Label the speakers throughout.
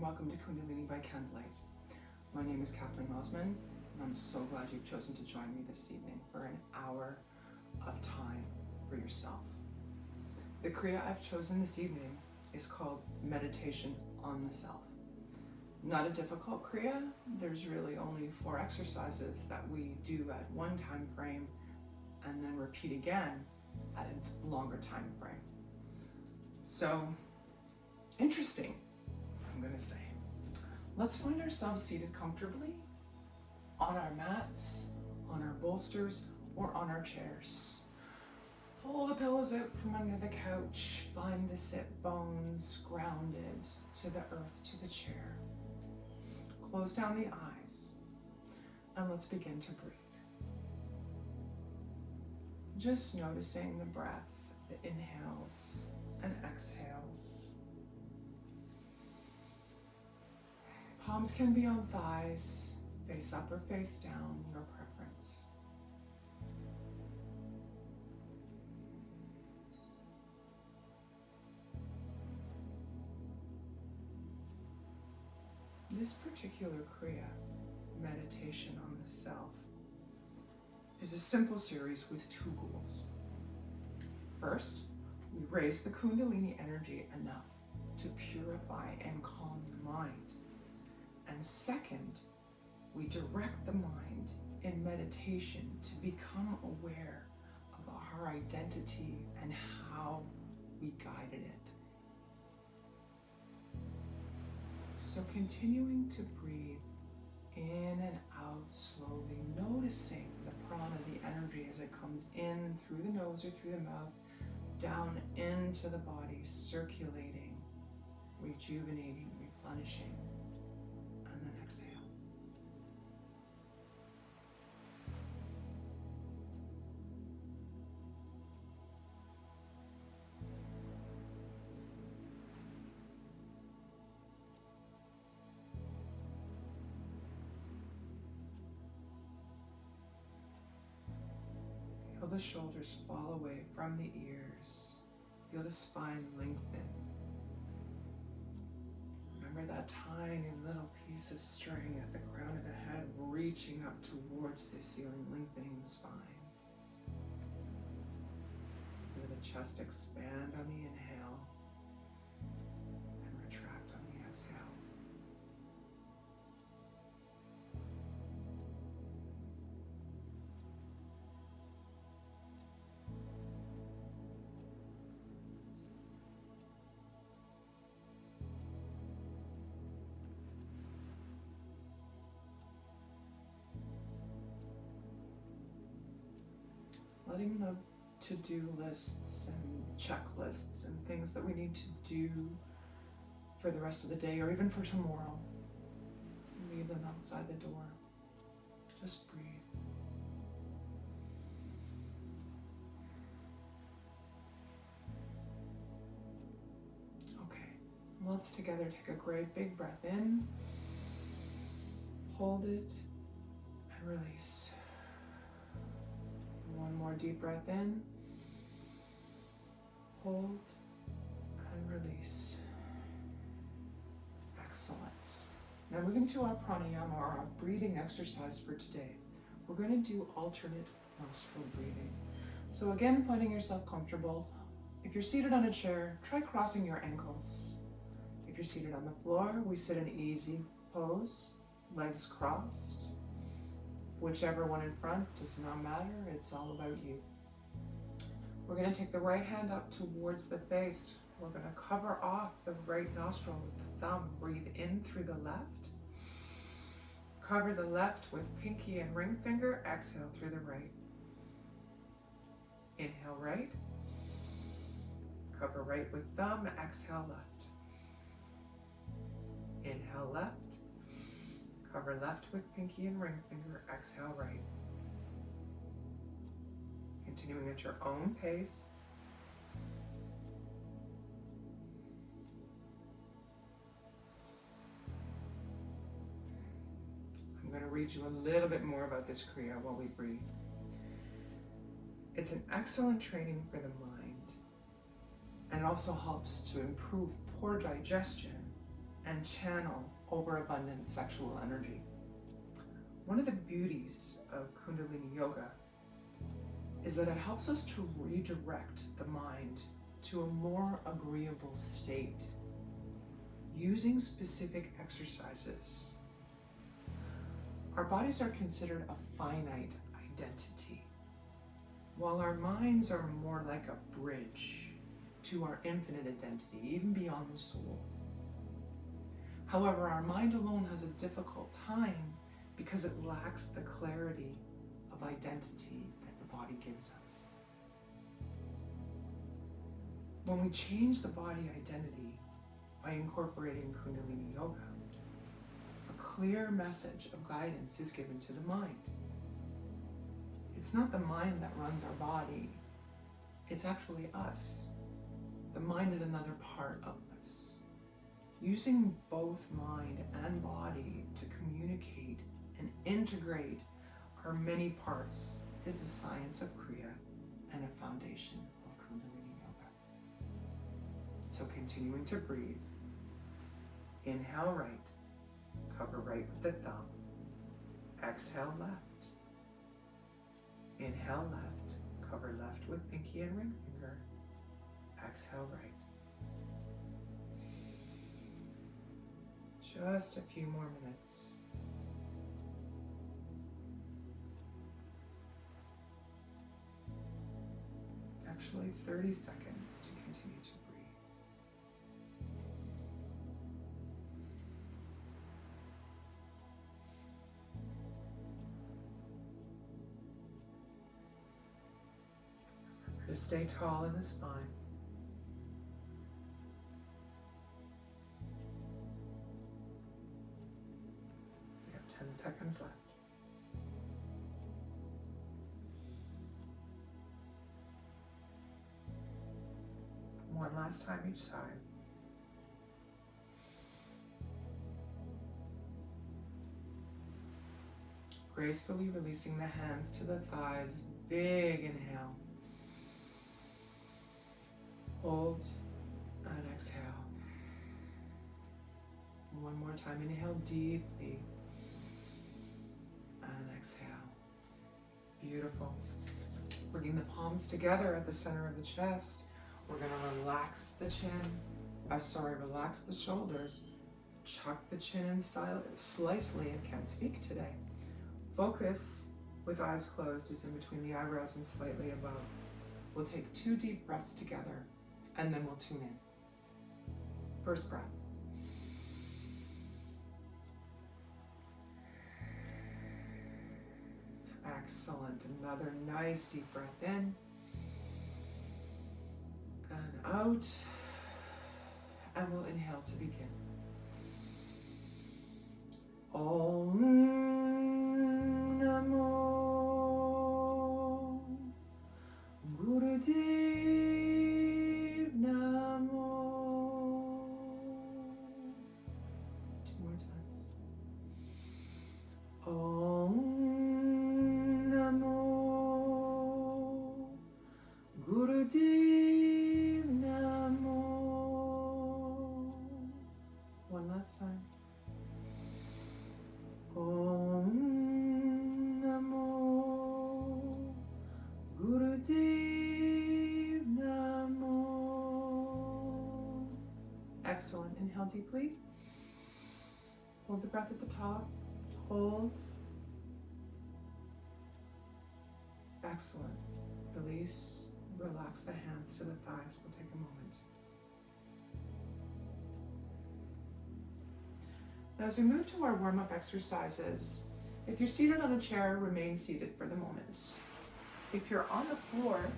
Speaker 1: and welcome to Kundalini by Candlelight. My name is Kathleen.osmond, and I'm so glad you've chosen to join me this evening for an hour of time for yourself. The Kriya I've chosen this evening is called Meditation on the Self. Not a difficult Kriya. There's really only 4 exercises that we do at one time frame and then repeat again at a longer time frame. So, interesting, I'm going to say. Let's find ourselves seated comfortably on our mats, on our bolsters, or on our chairs. Pull the pillows out from under the couch. Find the sit bones grounded to the earth, to the chair. Close down the eyes, and let's begin to breathe. Just noticing the breath, the inhales and exhales. Palms can be on thighs, face up or face down, your preference. This particular Kriya, meditation on the self, is a simple series with 2 goals. First, we raise the Kundalini energy enough to purify and calm the mind. And second, we direct the mind in meditation to become aware of our identity and how we guided it. So continuing to breathe in and out slowly, noticing the prana, the energy as it comes in through the nose or through the mouth, down into the body, circulating, rejuvenating, replenishing, and then exhale. Feel the shoulders fall away from the ears. Feel the spine lengthen. Remember that tiny little piece of string at the crown of the head reaching up towards the ceiling, lengthening the spine. Feel the chest expand on the inhale and retract on the exhale. Letting the to-do lists and checklists and things that we need to do for the rest of the day or even for tomorrow, leave them outside the door. Just breathe. Okay, let's together take a great big breath in, hold it, and release. One more deep breath in, hold, and release. Excellent. Now moving to our pranayama, or our breathing exercise for today. We're going to do alternate nostril breathing. So again, finding yourself comfortable. If you're seated on a chair, try crossing your ankles. If you're seated on the floor, we sit in easy pose, legs crossed. Whichever one in front, does not matter, it's all about you. We're going to take the right hand up towards the face. We're going to cover off the right nostril with the thumb. Breathe in through the left. Cover the left with pinky and ring finger. Exhale through the right. Inhale right. Cover right with thumb. Exhale left. Inhale left. Cover left with pinky and ring finger, exhale right. Continuing at your own pace. I'm going to read you a little bit more about this Kriya while we breathe. It's an excellent training for the mind, and it also helps to improve poor digestion and channel overabundant sexual energy. One of the beauties of Kundalini Yoga is that it helps us to redirect the mind to a more agreeable state using specific exercises. Our bodies are considered a finite identity, while our minds are more like a bridge to our infinite identity, even beyond the soul. However, our mind alone has a difficult time because it lacks the clarity of identity that the body gives us. When we change the body identity by incorporating Kundalini Yoga, a clear message of guidance is given to the mind. It's not the mind that runs our body, it's actually us. The mind is another part of us. Using both mind and body to communicate and integrate our many parts is the science of Kriya and a foundation of Kundalini Yoga. So continuing to breathe. Inhale right, cover right with the thumb. Exhale left. Inhale left, cover left with pinky and ring finger. Exhale right. Just a few more minutes. Actually, 30 seconds to continue to breathe. Remember to stay tall in the spine. We have 10 seconds left. One last time each side. Gracefully releasing the hands to the thighs. Big inhale. Hold and exhale. One more time. Inhale deeply and exhale. Beautiful. Bringing the palms together at the center of the chest. We're going to relax the chin. Relax the shoulders. Chuck the chin in slightly. I can't speak today. Focus with eyes closed is in between the eyebrows and slightly above. We'll take 2 deep breaths together and then we'll tune in. First breath. Excellent. Another nice deep breath in. And out, and we'll inhale to begin. Om Namo Gurudev Namo. 2 more times. Om Namo Gurudev. Last time. Om Namo Gurudev Namo. Excellent. Inhale deeply. Hold the breath at the top. Hold. Excellent. Release. Relax the hands to the thighs. We'll take a moment. As we move to our warm-up exercises, if you're seated on a chair, remain seated for the moment. If you're on the floor,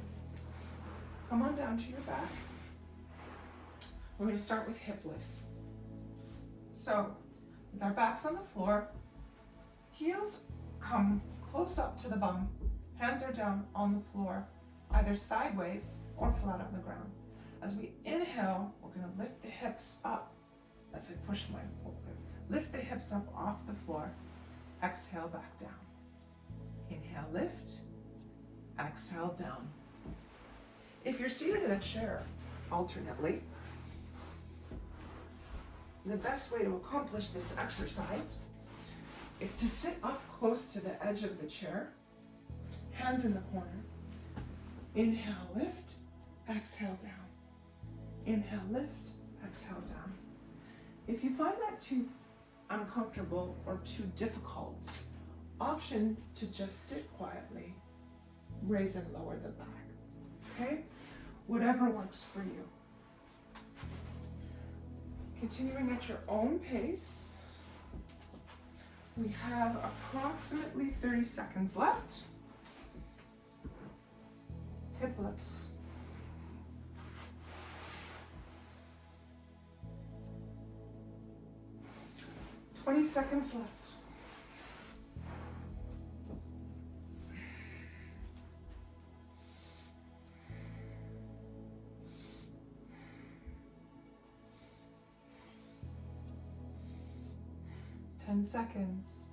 Speaker 1: come on down to your back. We're going to start with hip lifts. So, with our backs on the floor, heels come close up to the bum, hands are down on the floor, either sideways or flat on the ground. As we inhale, we're going to lift the hips up as I push my forward. Lift the hips up off the floor. Exhale back down. Inhale, lift. Exhale, down. If you're seated in a chair, alternately, The best way to accomplish this exercise is to sit up close to the edge of the chair, hands in the corner. Inhale, lift, exhale, down. Inhale, lift, exhale, down. If you find that too uncomfortable or too difficult, option to just sit quietly, raise and lower the back, okay? Whatever works for you. Continuing at your own pace, we have approximately 30 seconds left. Hip lifts. "20 seconds left. "10 seconds.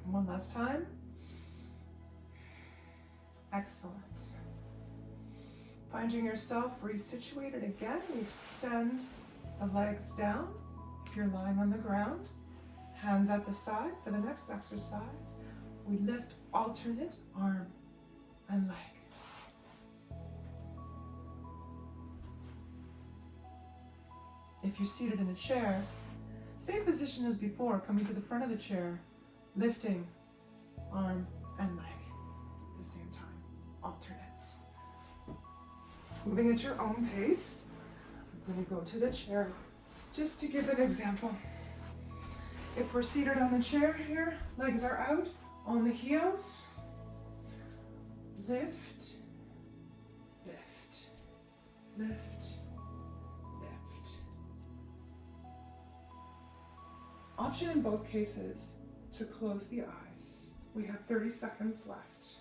Speaker 1: One last time. Excellent. Finding yourself resituated again, we extend the legs down. If you're lying on the ground, hands at the side. For the next exercise, we lift alternate arm and leg. If you're seated in a chair, same position as before, coming to the front of the chair, lifting arm and leg at the same time, alternates. Moving at your own pace, I'm going to go to the chair. Just to give an example, if we're seated on the chair here, legs are out on the heels, lift, lift, lift, lift. Option in both cases to close the eyes. We have 30 seconds left.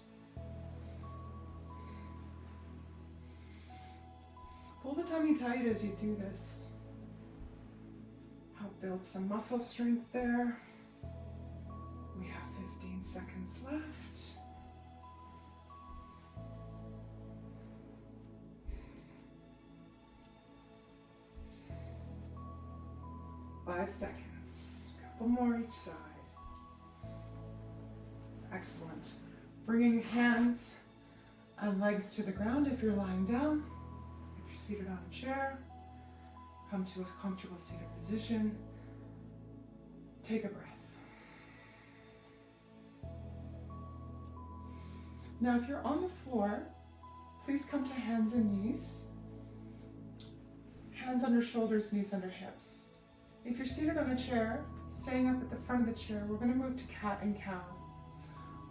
Speaker 1: Pull the tummy tight as you do this. Help build some muscle strength there. We have 15 seconds left. 5 seconds. Couple more each side. Excellent. Bringing hands and legs to the ground if you're lying down. If you're seated on a chair, come to a comfortable seated position. Take a breath. Now, if you're on the floor, please come to hands and knees. Hands under shoulders, knees under hips. If you're seated on a chair, staying up at the front of the chair, we're going to move to cat and cow.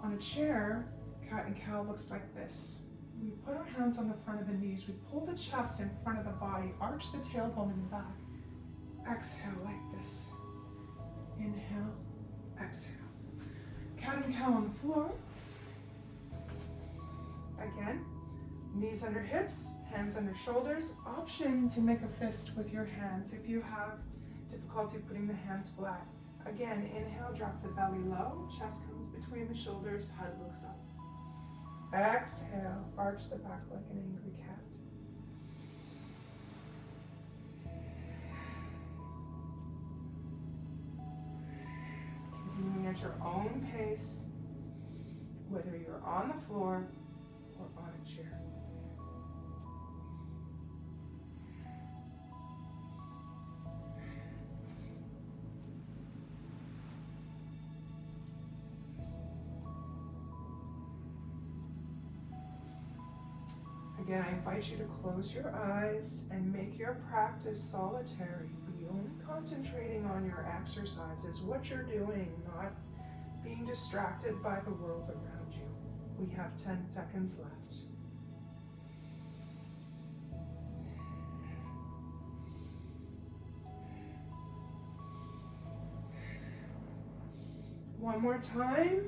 Speaker 1: On a chair, cat and cow looks like this. We put our hands on the front of the knees. We pull the chest in front of the body, arch the tailbone in the back. Exhale like this. Inhale, exhale. Cat and cow on the floor. Again, knees under hips, hands under shoulders. Option to make a fist with your hands if you have difficulty putting the hands flat. Again, inhale, drop the belly low, chest comes between the shoulders, head looks up. Exhale, arch the back like an angry cat. Continuing at your own pace, whether you're on the floor or on a chair. Again, I invite you to close your eyes and make your practice solitary. Be only concentrating on your exercises, what you're doing, not being distracted by the world around you. We have 10 seconds left. One more time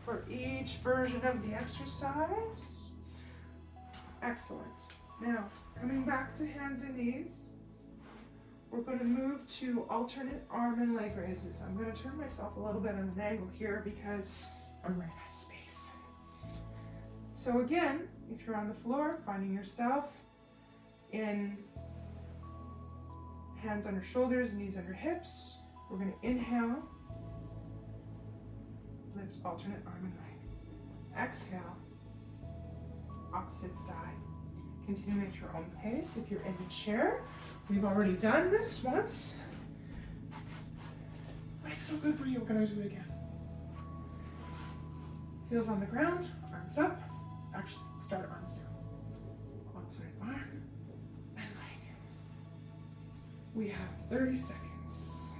Speaker 1: for each version of the exercise. Excellent. Now, coming back to hands and knees, we're going to move to alternate arm and leg raises. I'm going to turn myself a little bit on an angle here because I'm running out of space. So again, if you're on the floor, finding yourself in hands under shoulders, knees under hips, we're going to inhale, lift alternate arm and leg. Exhale, opposite side. Continue at your own pace. If you're in the chair, we've already done this once. But it's so good for you, we're going to do it again. Heels on the ground, arms up. Actually, start arms down. One side arm and leg. We have 30 seconds.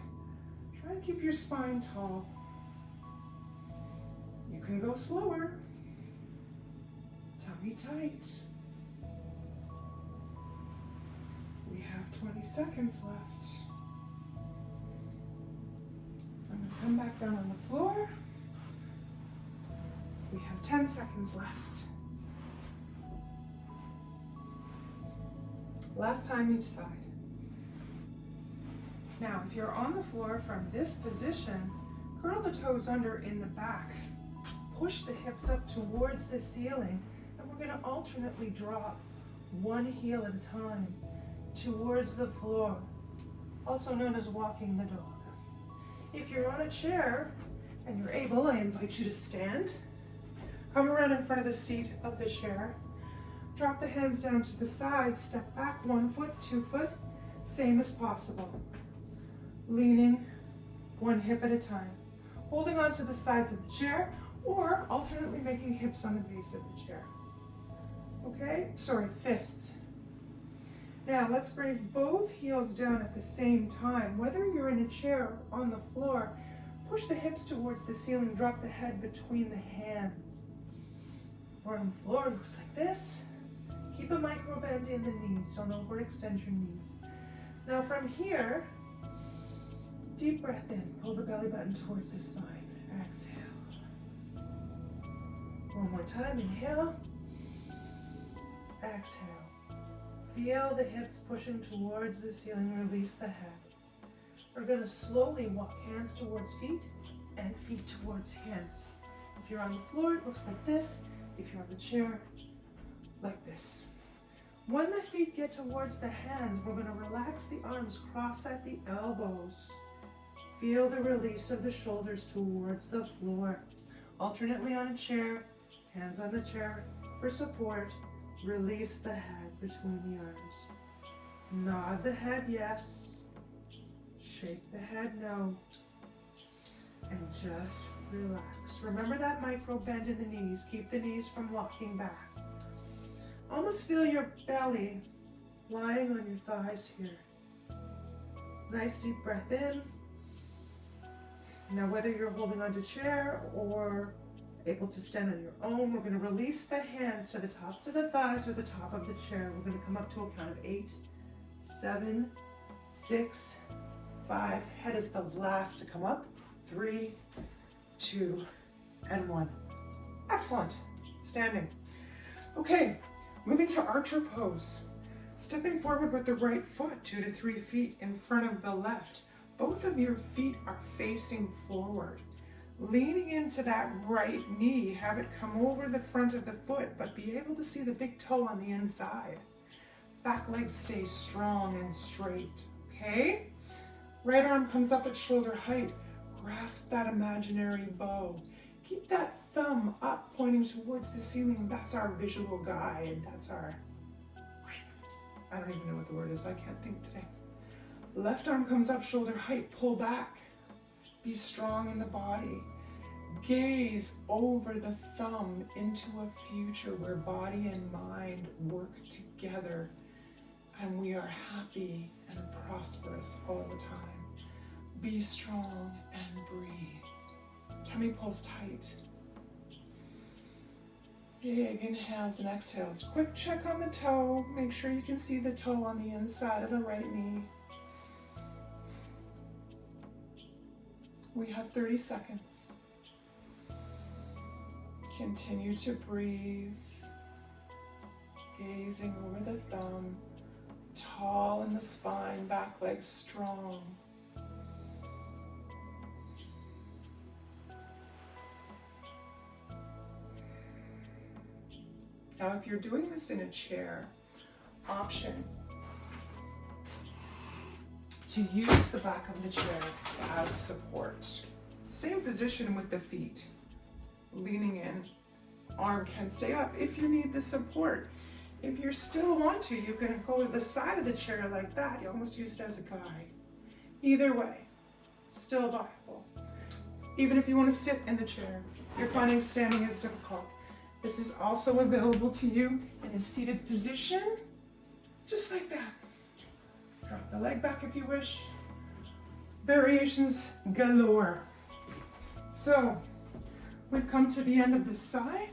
Speaker 1: Try and keep your spine tall. You can go slower. Tummy tight. We have 20 seconds left. I'm going to come back down on the floor. We have 10 seconds left. Last time each side. Now, if you're on the floor from this position, curl the toes under in the back. Push the hips up towards the ceiling, and we're going to alternately drop one heel at a time towards the floor, also known as walking the dog. If you're on a chair and you're able, I invite you to stand. Come around in front of the seat of the chair. Drop the hands down to the sides, step back 1 foot, 2 foot, same as possible. Leaning one hip at a time. Holding on to the sides of the chair or alternately making hips on the base of the chair. Okay, sorry, fists. Now let's bring both heels down at the same time. Whether you're in a chair or on the floor, push the hips towards the ceiling, drop the head between the hands. Or on the floor, it looks like this. Keep a micro bend in the knees, don't overextend your knees. Now from here, deep breath in, pull the belly button towards the spine. Exhale. One more time, inhale. Exhale. Feel the hips pushing towards the ceiling, release the head. We're going to slowly walk hands towards feet and feet towards hands. If you're on the floor, it looks like this. If you're on the chair, like this. When the feet get towards the hands, we're going to relax the arms, cross at the elbows. Feel the release of the shoulders towards the floor. Alternately on a chair, hands on the chair for support. Release the head between the arms. Nod the head yes. Shake the head no. And just relax. Remember that micro bend in the knees. Keep the knees from locking back. Almost feel your belly lying on your thighs here. Nice deep breath in. Now whether you're holding onto a chair or able to stand on your own, we're going to release the hands to the tops of the thighs or the top of the chair. We're going to come up to a count of 8, 7, 6, 5. Head is the last to come up. 3, 2, and 1. Excellent. Standing. Okay, moving to archer pose. Stepping forward with the right foot 2 to 3 feet in front of the left. Both of your feet are facing forward. Leaning into that right knee, have it come over the front of the foot, but be able to see the big toe on the inside. Back leg stays strong and straight, okay? Right arm comes up at shoulder height. Grasp that imaginary bow. Keep that thumb up, pointing towards the ceiling. That's our visual guide. That's our, I don't even know what the word is. I can't think today. Left arm comes up, shoulder height. Pull back. Be strong in the body. Gaze over the thumb into a future where body and mind work together and we are happy and prosperous all the time. Be strong and breathe. Tummy pulls tight. Big inhales and exhales. Quick check on the toe. Make sure you can see the toe on the inside of the right knee. We have 30 seconds. Continue to breathe. Gazing over the thumb. Tall in the spine, back legs strong. Now, if you're doing this in a chair, option to use the back of the chair as support. Same position with the feet. Leaning in, arm can stay up if you need the support. If you still want to, you can go to the side of the chair like that. You almost use it as a guide. Either way, still viable. Even if you want to sit in the chair, you're finding standing is difficult. This is also available to you in a seated position, just like that. Drop the leg back if you wish. Variations galore. So, we've come to the end of this side.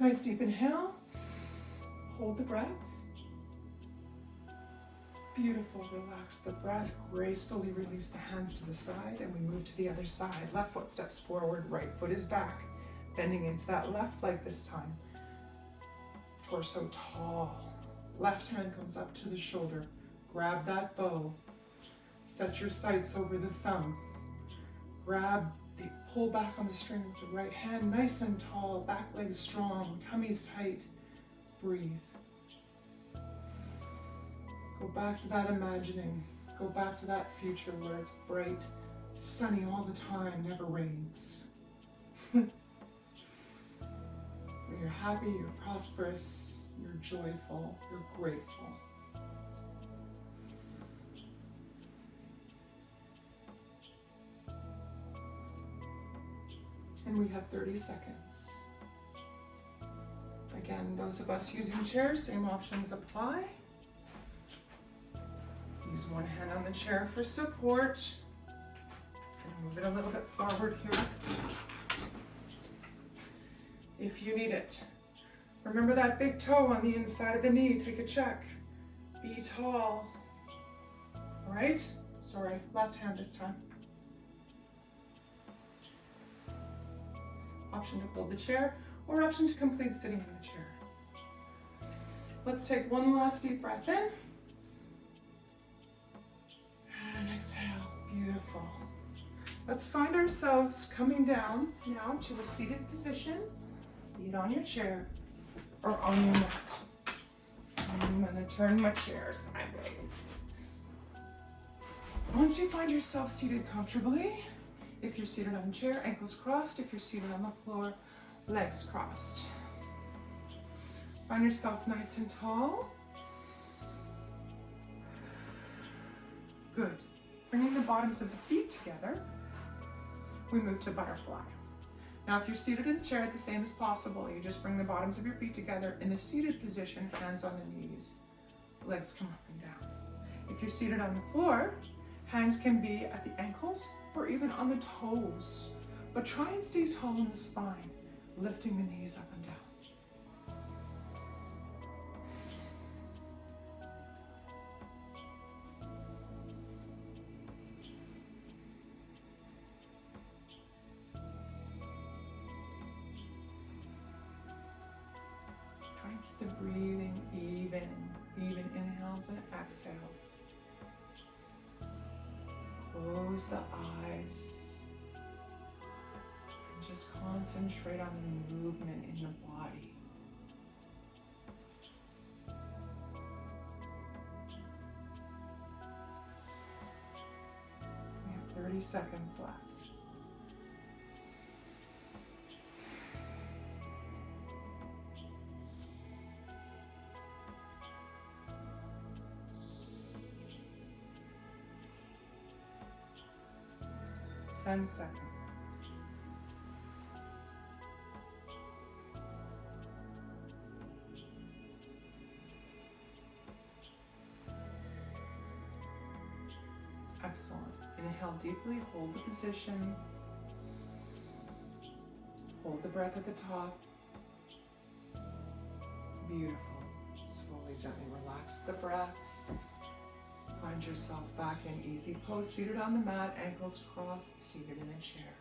Speaker 1: Nice deep inhale. Hold the breath. Beautiful, relax the breath. Gracefully release the hands to the side and we move to the other side. Left foot steps forward, right foot is back. Bending into that left leg this time. Torso tall. Left hand comes up to the shoulder. Grab that bow. Set your sights over the thumb. Pull back on the string with the right hand, nice and tall, back leg strong, tummy's tight. Breathe. Go back to that imagining. Go back to that future where it's bright, sunny all the time, never rains. Where you're happy, you're prosperous, you're joyful, you're grateful. And we have 30 seconds. Again, those of us using chairs, same options apply. Use one hand on the chair for support. And move it a little bit forward here. If you need it. Remember that big toe on the inside of the knee, take a check. Be tall. All right? Sorry, left hand this time. Option to hold the chair, or option to complete sitting in the chair. Let's take one last deep breath in. And exhale, beautiful. Let's find ourselves coming down now to a seated position, be it on your chair or on your mat. I'm gonna turn my chair sideways. Once you find yourself seated comfortably, if you're seated on a chair, ankles crossed. If you're seated on the floor, legs crossed. Find yourself nice and tall. Good. Bringing the bottoms of the feet together, we move to butterfly. Now, if you're seated in a chair, the same as possible. You just bring the bottoms of your feet together in the seated position, hands on the knees. Legs come up and down. If you're seated on the floor, hands can be at the ankles or even on the toes, but try and stay tall in the spine, lifting the knees up and down. Try and keep the breathing even inhales and exhales. Close the eyes and just concentrate on the movement in the body. We have 30 seconds left. Ten seconds. Excellent. Inhale deeply, hold the position. Hold the breath at the top. Beautiful. Slowly, gently relax the breath. Find yourself back in easy pose, seated on the mat, ankles crossed, seated in a chair.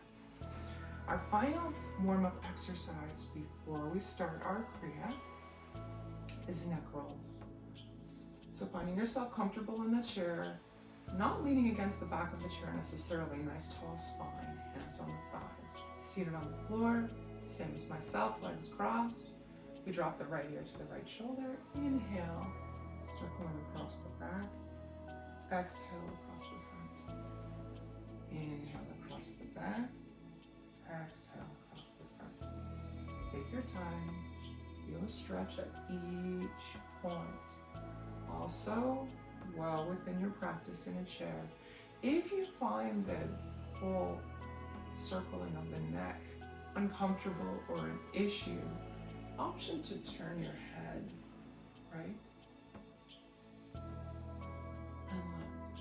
Speaker 1: Our final warm-up exercise before we start our Kriya is neck rolls. So finding yourself comfortable in the chair, not leaning against the back of the chair necessarily, nice tall spine, hands on the thighs. Seated on the floor, same as myself, legs crossed. You drop the right ear to the right shoulder. Inhale, circling across the back. Exhale across the front. Inhale across the back. Exhale across the front. Take your time. Feel a stretch at each point. Also, well within your practice in a chair, if you find the whole circling of the neck uncomfortable or an issue, option to turn your head right and left.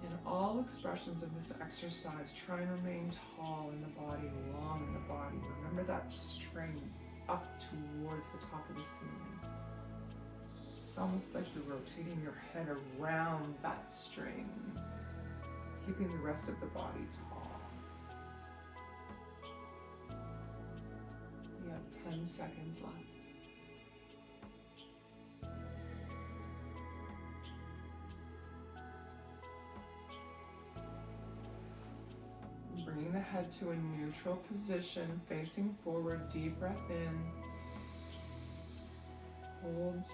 Speaker 1: In all expressions of this exercise, try and remain tall in the body, long in the body. Remember that string up towards the top of the ceiling. It's almost like you're rotating your head around that string, keeping the rest of the body tall. You have 10 seconds left. Bringing the head to a neutral position, facing forward, deep breath in, hold,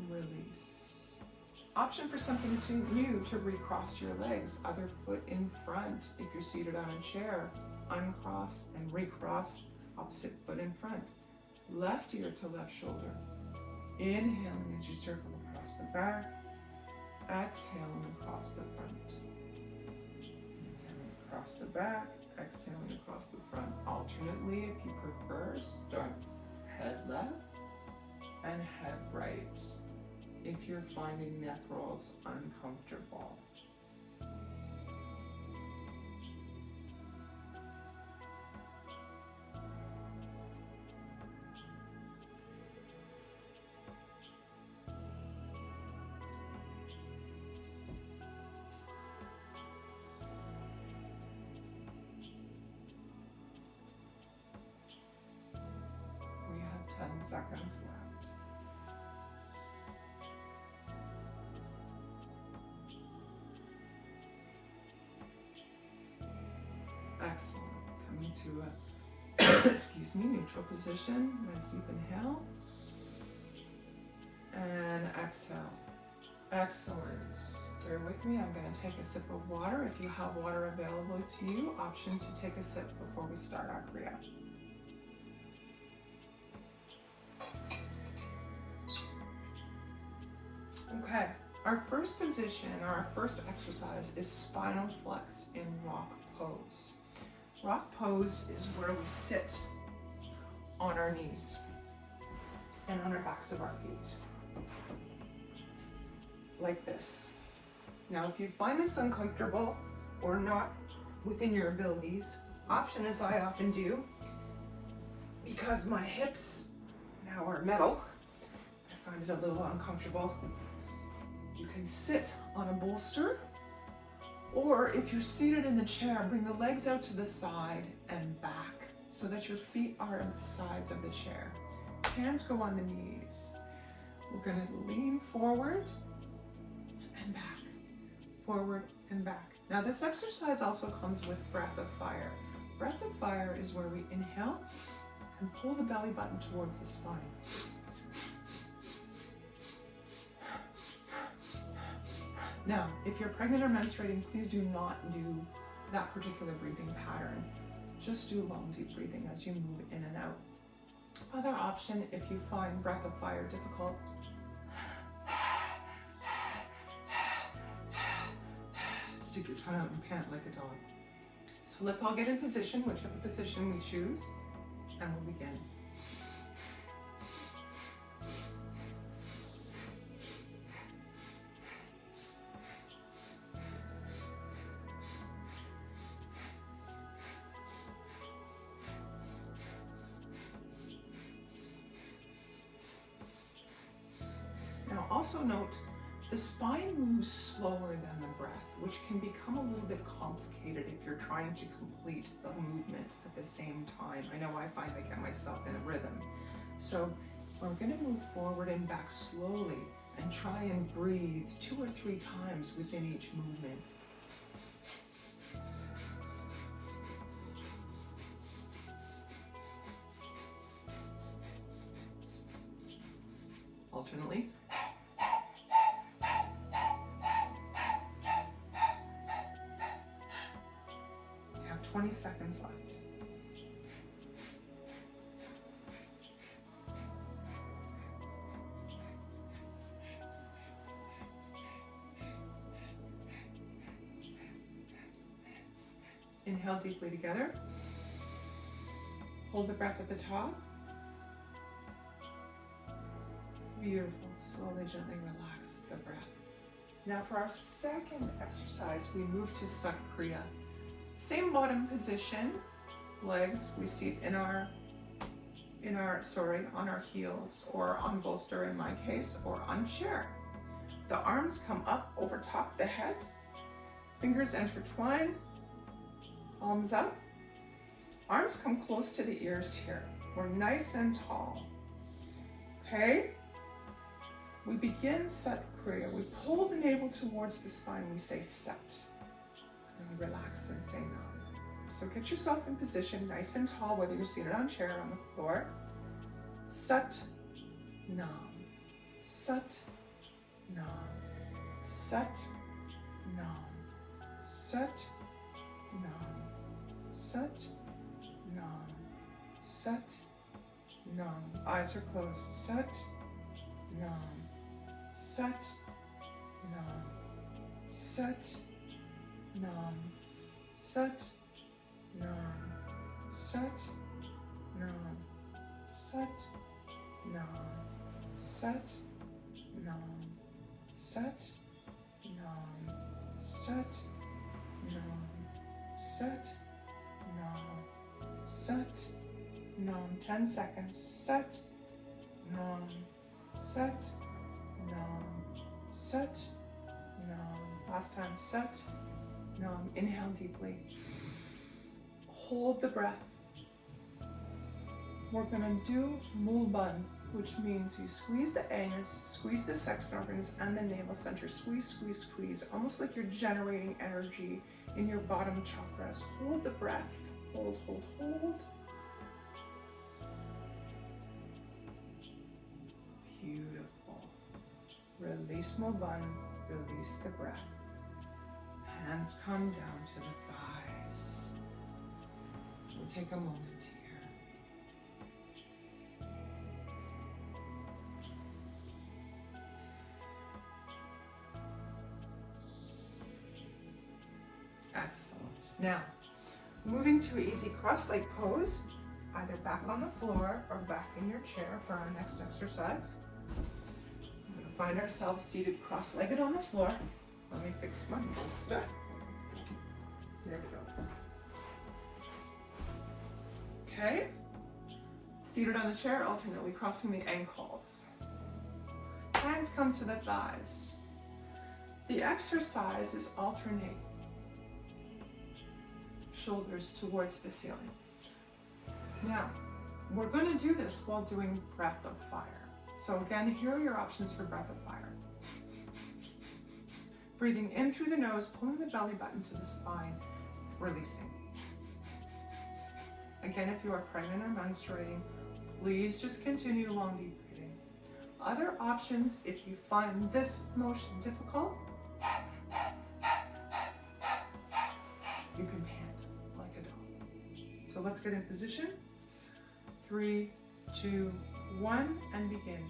Speaker 1: release. Option for something new to recross your legs, other foot in front. If you're seated on a chair, uncross and recross, opposite foot in front. Left ear to left shoulder. Inhaling as you circle across the back. Exhaling across the front. Inhaling across the back, exhaling across the front. Alternately, if you prefer, start head left and head right if you're finding neck rolls uncomfortable. We have 10 seconds left. Excellent. Coming to a excuse me, neutral position. Nice deep inhale. And exhale. Excellent. Bear with me. I'm going to take a sip of water. If you have water available to you, option to take a sip before we start our Kriya. Okay. Our first position, or our first exercise, is spinal flex in rock pose. Rock pose is where we sit on our knees and on our backs of our feet, like this. Now, if you find this uncomfortable or not within your abilities, option, as I often do, because my hips now are metal, I find it a little uncomfortable. You can sit on a bolster, or if you're seated in the chair, bring the legs out to the side and back so that your feet are on the sides of the chair. Hands go on the knees. We're going to lean forward and back, forward and back. Now this exercise also comes with breath of fire. Breath of fire is where we inhale and pull the belly button towards the spine. Now, if you're pregnant or menstruating, please do not do that particular breathing pattern. Just do long, deep breathing as you move in and out. Other option, if you find breath of fire difficult, stick your tongue out and pant like a dog. So let's all get in position, whichever position we choose, and we'll begin. Now also note, the spine moves slower than the breath, which can become a little bit complicated if you're trying to complete the movement at the same time. I know I find I get myself in a rhythm. So we're going to move forward and back slowly and try and breathe 2 or 3 times within each movement. alternately. You have 20 seconds left. Inhale deeply together. Hold the breath at the top. Beautiful. Slowly, gently relax the breath. Now for our second exercise, we move to Kriya. Same bottom position, legs we seat on our heels, or on bolster in my case, or on chair. The arms come up over top the head, fingers intertwine, palms up. Arms come close to the ears here. We're nice and tall. Okay? We begin Sat Kriya. We pull the navel towards the spine. We say Sat. And we relax and say Nam. So get yourself in position, nice and tall, whether you're seated on a chair or on the floor. Sat Nam. Sat Nam. Sat Nam. Sat Nam. Sat Nam. Sat Nam. Eyes are closed. Sat Nam. Sat Nam. Sat Nam. Sat Nam. Sat Nam. Sat Nam. Sat Nam. Sat Nam. Sat Nam. Sat Nam. Sat Nam. 10 seconds. Sat Nam. Sat Nam. Sat Nam. Last time. Sat Nam. Inhale deeply. Hold the breath. We're gonna do Mulban, which means you squeeze the anus, squeeze the sex organs and the navel center. Squeeze, squeeze, squeeze. Almost like you're generating energy in your bottom chakras. Hold the breath. Hold, hold, hold. Beautiful. Release Mulban. Release the breath. Hands come down to the thighs. We'll take a moment here. Excellent. Now, moving to an easy cross-leg pose, either back on the floor or back in your chair for our next exercise. We're going to find ourselves seated cross-legged on the floor. Let me fix my bolster. There we go. Okay. Seated on the chair, alternately crossing the ankles. Hands come to the thighs. The exercise is alternate shoulders towards the ceiling. Now, we're going to do this while doing breath of fire. So again, here are your options for breath of fire. Breathing in through the nose, pulling the belly button to the spine, releasing. Again, if you are pregnant or menstruating, please just continue long, deep breathing. Other options, if you find this motion difficult, you can pant like a dog. So let's get in position. 3, 2, 1, and begin.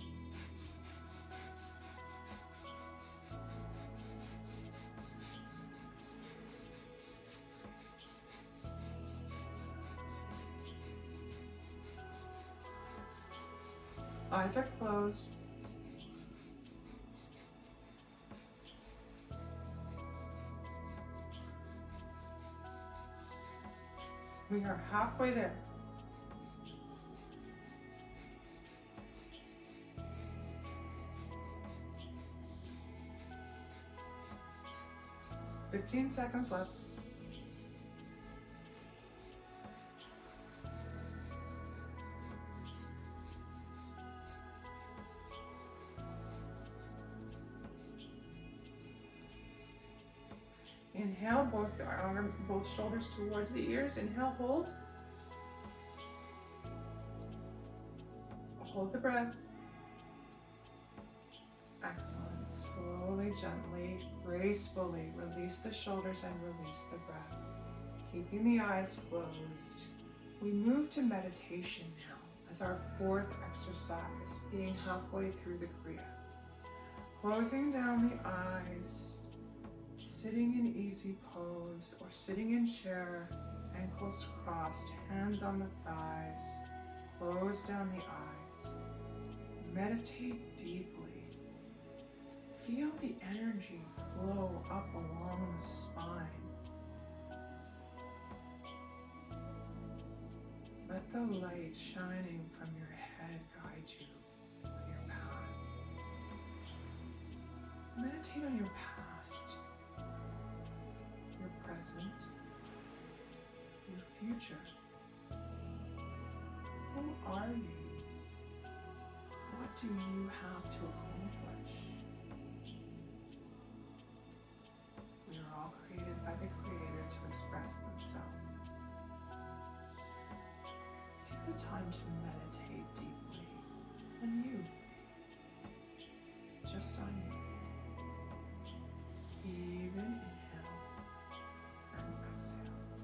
Speaker 1: Eyes are closed. We are halfway there. "15 seconds left. Inhale, both shoulders towards the ears. Inhale, hold. Hold the breath. Excellent. Slowly, gently, gracefully release the shoulders and release the breath. Keeping the eyes closed. We move to meditation now as our fourth exercise, being halfway through the Kriya. Closing down the eyes, sitting in easy pose or sitting in chair, ankles crossed, hands on the thighs, close down the eyes. Meditate deeply. Feel the energy flow up along the spine. Let the light shining from your head guide you on your path. Meditate on your past, your present, your future. Who are you? What do you have to accomplish? We are all created by the Creator to express themselves. Take the time to meditate deeply on you, just on you. Even inhales and exhales.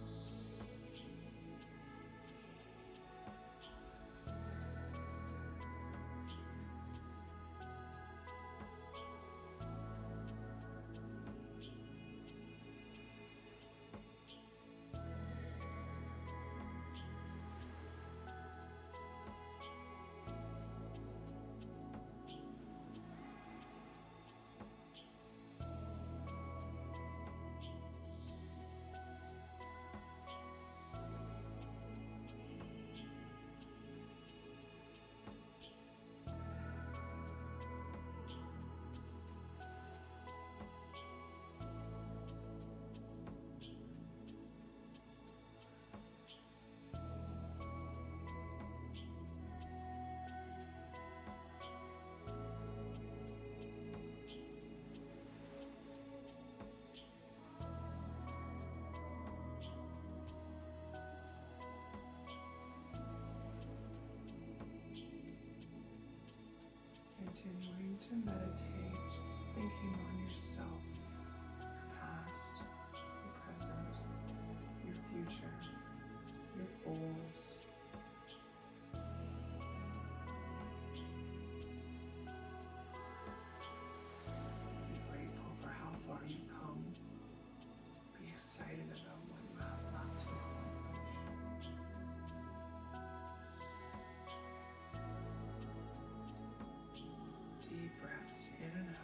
Speaker 1: Continuing to meditate, just thinking on yourself, your past, your present, your future, your goals. Be grateful for how far you've come. Be excited about what you have left to accomplish. Deep breaths in and out.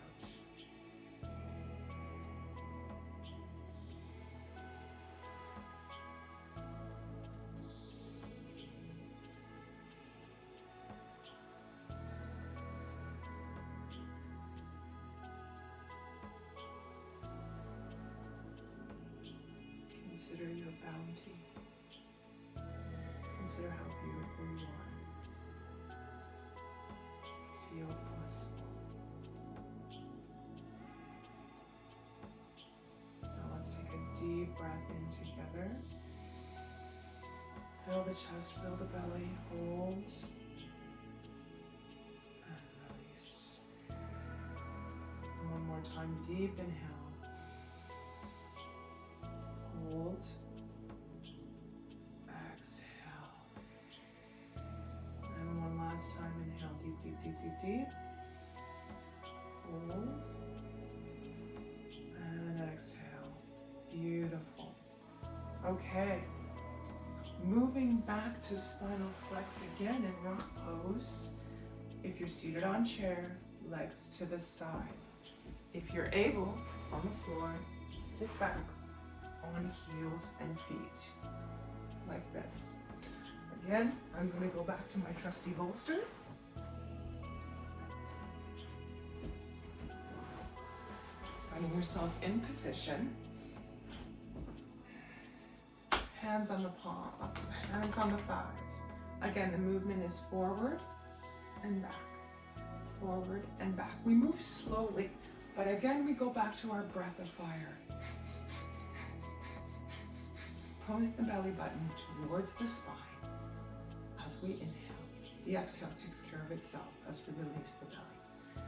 Speaker 1: Consider your bounty. Consider how beautiful you are. Feel blissful. Now let's take a deep breath in together. Fill the chest, fill the belly, hold, and release. And one more time, deep inhale. Hold, exhale. And one last time, inhale, deep, deep, deep, deep, deep. Hold, and exhale. Beautiful. Okay, moving back to spinal flex again in rock pose. If you're seated on chair, legs to the side. If you're able, on the floor, sit back on heels and feet, like this. Again, I'm going to go back to my trusty bolster. Finding yourself in position. Hands on the palm, hands on the thighs. Again, the movement is forward and back, forward and back. We move slowly, but again, we go back to our breath of fire. Pulling the belly button towards the spine as we inhale. The exhale takes care of itself as we release the belly.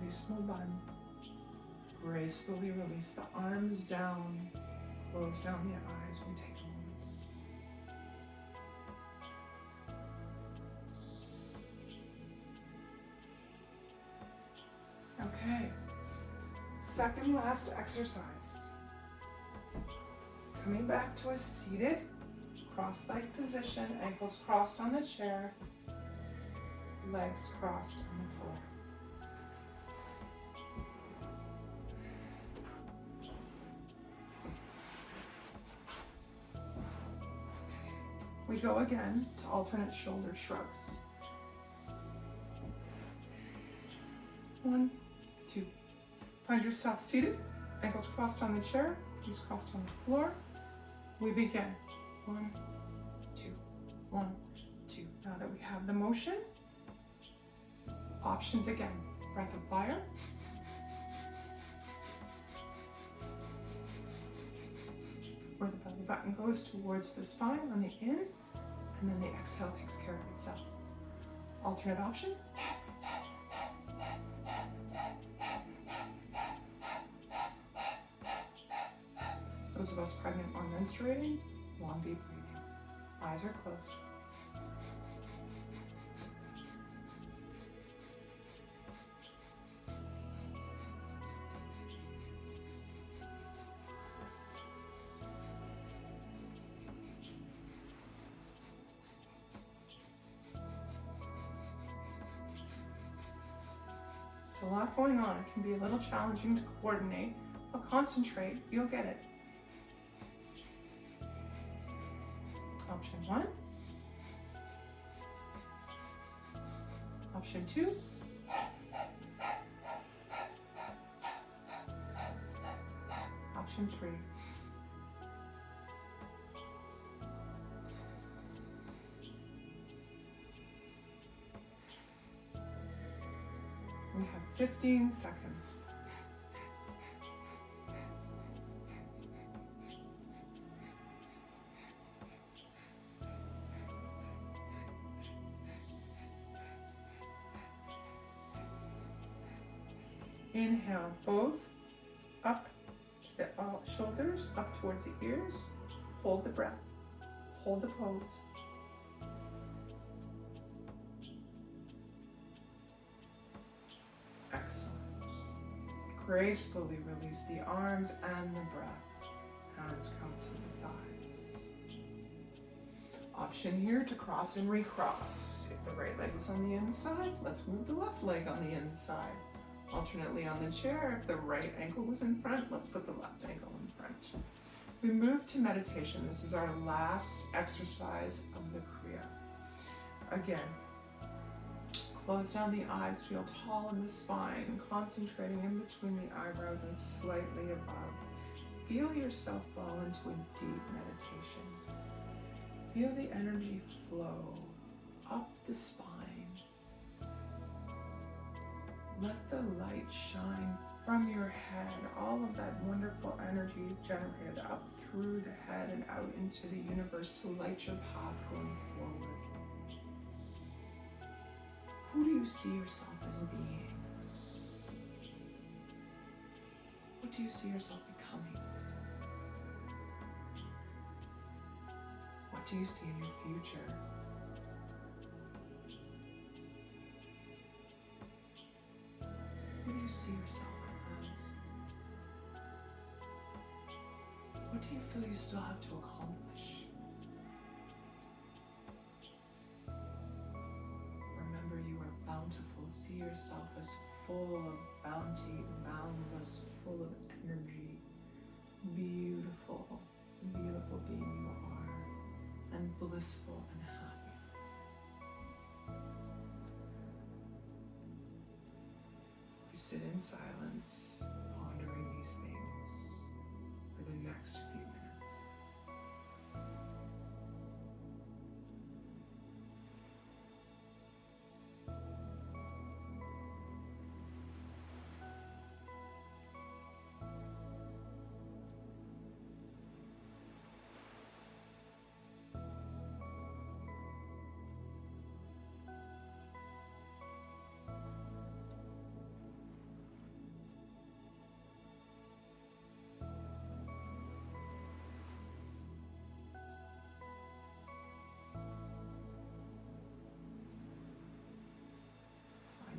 Speaker 1: release Moban. Gracefully release the arms down. Close down the eyes. We take a moment. Okay. Second last exercise. Coming back to a seated, cross-legged position, ankles crossed on the chair, legs crossed on the floor. We go again to alternate shoulder shrugs. 1, 2. Find yourself seated, ankles crossed on the chair, knees crossed on the floor. We begin. 1, 2, 1, 2. Now that we have the motion, options again. Breath of fire. Where the belly button goes towards the spine on the in, and then the exhale takes care of itself. Alternate option. Those of us pregnant or menstruating, long deep breathing. Eyes are closed. It's a lot going on. It can be a little challenging to coordinate, but concentrate, you'll get it. Option 1. Option 2. Option 3. We have 15 seconds. Inhale, both up to the shoulders, up towards the ears. Hold the breath. Hold the pose. Excellent. Gracefully release the arms and the breath. Hands come to the thighs. Option here to cross and recross. If the right leg was on the inside, let's move the left leg on the inside. Alternately on the chair, if the right ankle was in front, let's put the left ankle in front. We move to meditation. This is our last exercise of the Kriya. Again, close down the eyes, feel tall in the spine, concentrating in between the eyebrows and slightly above. Feel yourself fall into a deep meditation. Feel the energy flow up the spine. Let the light shine from your head, all of that wonderful energy generated up through the head and out into the universe to light your path going forward. Who do you see yourself as being? What do you see yourself becoming? What do you see in your future? Who do you see yourself as? What do you feel you still have to accomplish? Remember, you are bountiful. See yourself as full of bounty, boundless, full of energy. Beautiful, beautiful being you are, and blissful and happy. Sit in silence, pondering these things for the next few minutes.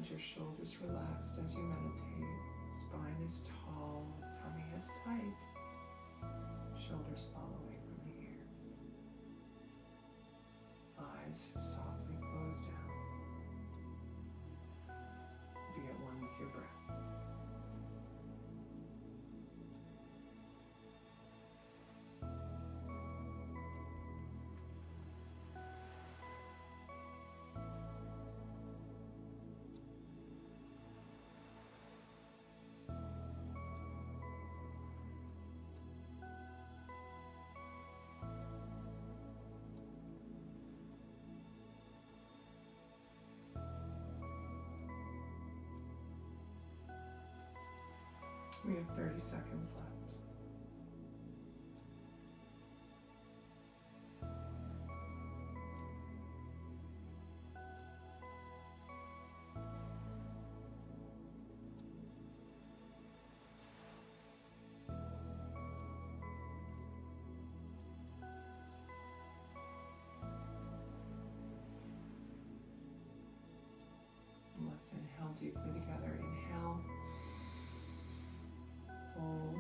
Speaker 1: your shoulders relaxed as you meditate. Spine is tall, tummy is tight. Shoulders fall away from the ear. Eyes softly close down. Be at one with your breath. We have 30 seconds left. Let's inhale deeply together. Inhale. Hold.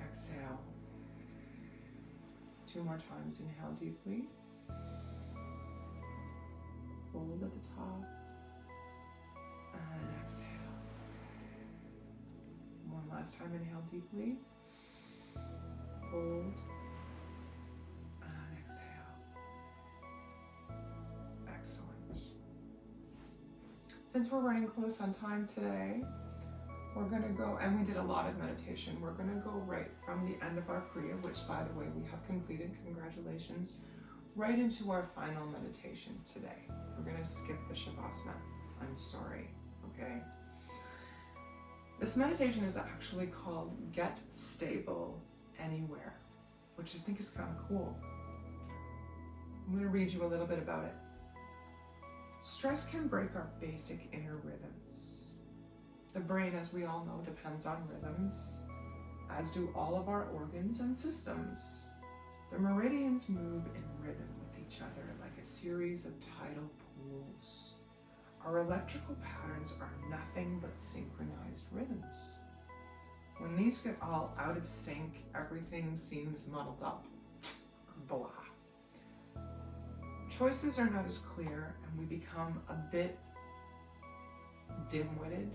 Speaker 1: Exhale. 2 more times. Inhale deeply. Hold at the top. And exhale. One last time. Inhale deeply. Hold. And exhale. Excellent. Since we're running close on time today, we're going to go, and we did a lot of meditation, we're going to go right from the end of our Kriya, which by the way we have completed, congratulations, right into our final meditation today. We're going to skip the Shavasana. I'm sorry, okay? This meditation is actually called Get Stable Anywhere, which I think is kind of cool. I'm going to read you a little bit about it. Stress can break our basic inner rhythms. The brain, as we all know, depends on rhythms, as do all of our organs and systems. The meridians move in rhythm with each other like a series of tidal pools. Our electrical patterns are nothing but synchronized rhythms. When these get all out of sync, everything seems muddled up. Blah. Choices are not as clear, and we become a bit dim-witted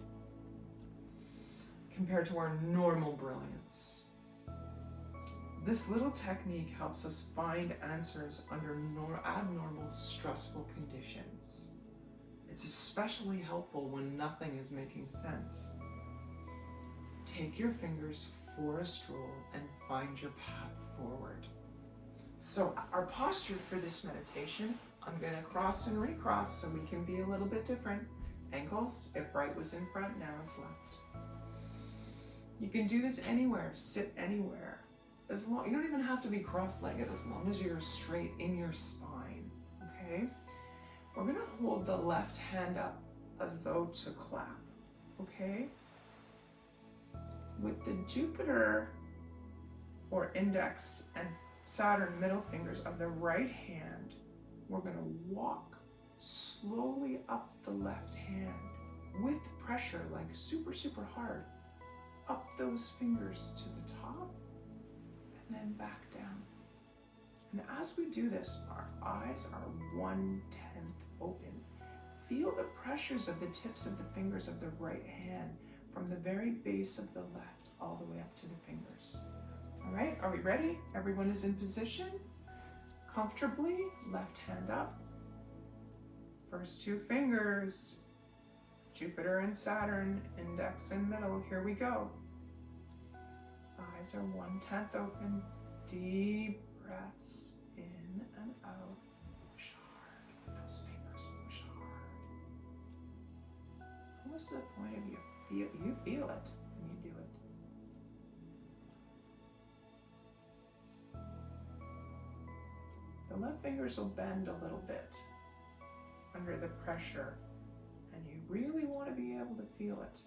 Speaker 1: compared to our normal brilliance. This little technique helps us find answers under abnormal, stressful conditions. It's especially helpful when nothing is making sense. Take your fingers for a stroll and find your path forward. So our posture for this meditation, I'm going to cross and recross so we can be a little bit different. Ankles, if right was in front, now it's left. You can do this anywhere, sit anywhere. As long, you don't even have to be cross-legged, as long as you're straight in your spine, okay? We're going to hold the left hand up as though to clap, okay? With the Jupiter or index and Saturn middle fingers of the right hand, we're going to walk slowly up the left hand with pressure, like super, super hard, up those fingers to the top and then back down. And as we do this, our eyes are 1/10 open. Feel the pressures of the tips of the fingers of the right hand from the very base of the left all the way up to the fingers. All right, are we ready? Everyone is in position, comfortably, left hand up. First 2 fingers, Jupiter and Saturn, index and middle, here we go. Eyes are 1/10 open, deep breaths in and out. Push hard with those fingers, push hard. Almost to the point of you feel it when you do it. The left fingers will bend a little bit under the pressure, and you really want to be able to feel it.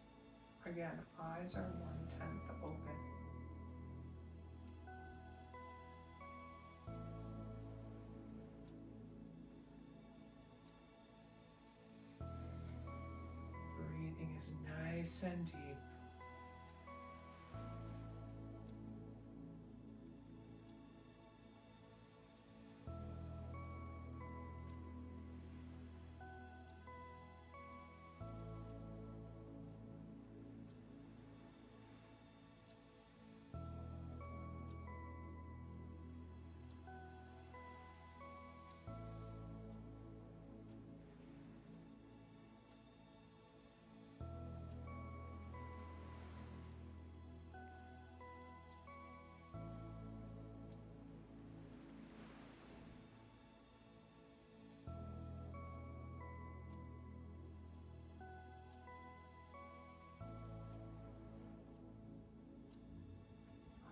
Speaker 1: Again, eyes are 1/10 open. nice and deep.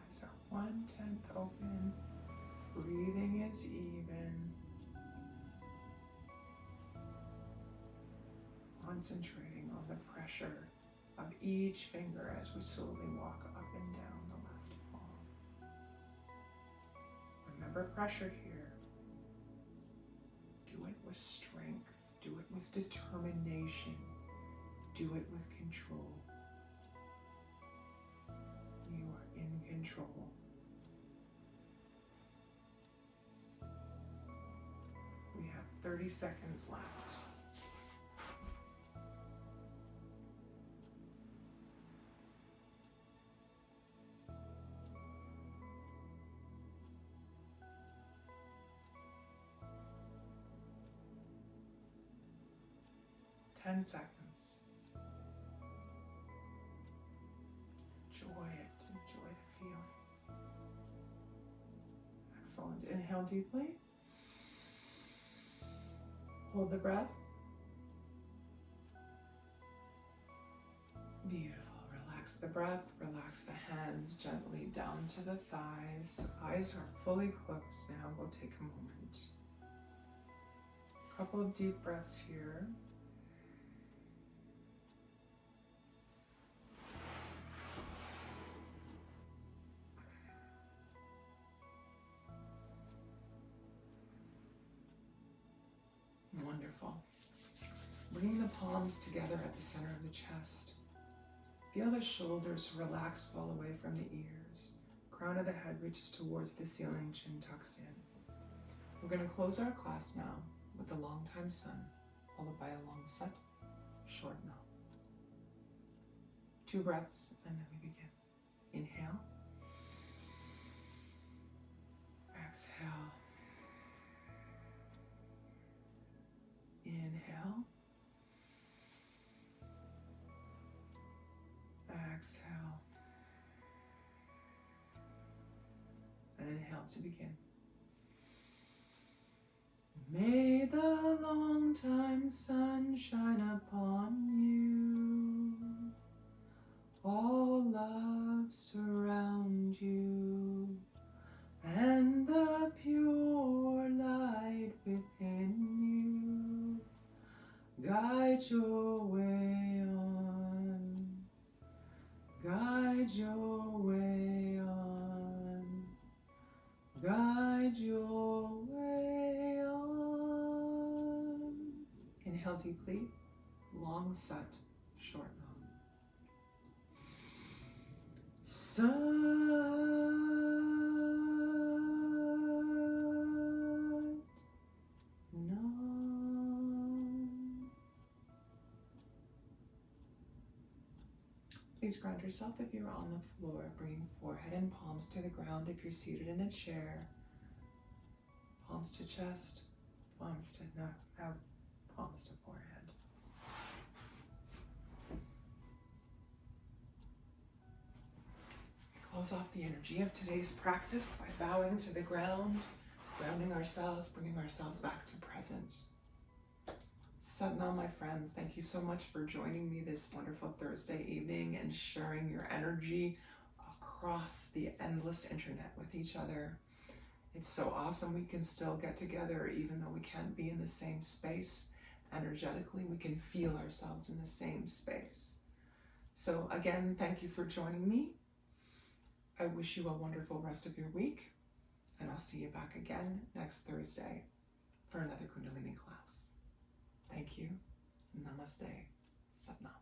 Speaker 1: Eyes are 1/10 open. Breathing is even. Concentrating on the pressure of each finger as we slowly walk up and down the left palm. Remember pressure here. Do it with strength. Do it with determination. Do it with control. You are in control. We have 30 seconds left. Ten seconds. Enjoy it. Enjoy the feeling. Excellent. Inhale deeply. Hold the breath. Beautiful. Relax the breath. Relax the hands gently down to the thighs. Eyes are fully closed now. We'll take a moment. A couple of deep breaths here. Wonderful. Bring the palms together at the center of the chest. Feel the shoulders relax, fall away from the ears. Crown of the head reaches towards the ceiling, chin tucks in. We're going to close our class now with the long time sun, followed by a long set, short no. 2 breaths, and then we begin. Inhale. Exhale. Inhale. Exhale. And inhale to begin. May the long time sun shine upon you. All love surround you. And the pure light within you guide your way on, guide your way on, guide your way on. Inhale deeply, long set, short long. Please ground yourself if you're on the floor, bringing forehead and palms to the ground. If you're seated in a chair, palms to chest, palms to neck, palms to forehead. Close off the energy of today's practice by bowing to the ground, grounding ourselves, bringing ourselves back to present. Satnam, my friends, thank you so much for joining me this wonderful Thursday evening and sharing your energy across the endless internet with each other. It's so awesome we can still get together even though we can't be in the same space. Energetically, we can feel ourselves in the same space. So again, thank you for joining me. I wish you a wonderful rest of your week, and I'll see you back again next Thursday for another Kundalini class. Thank you. Namaste. Satnam.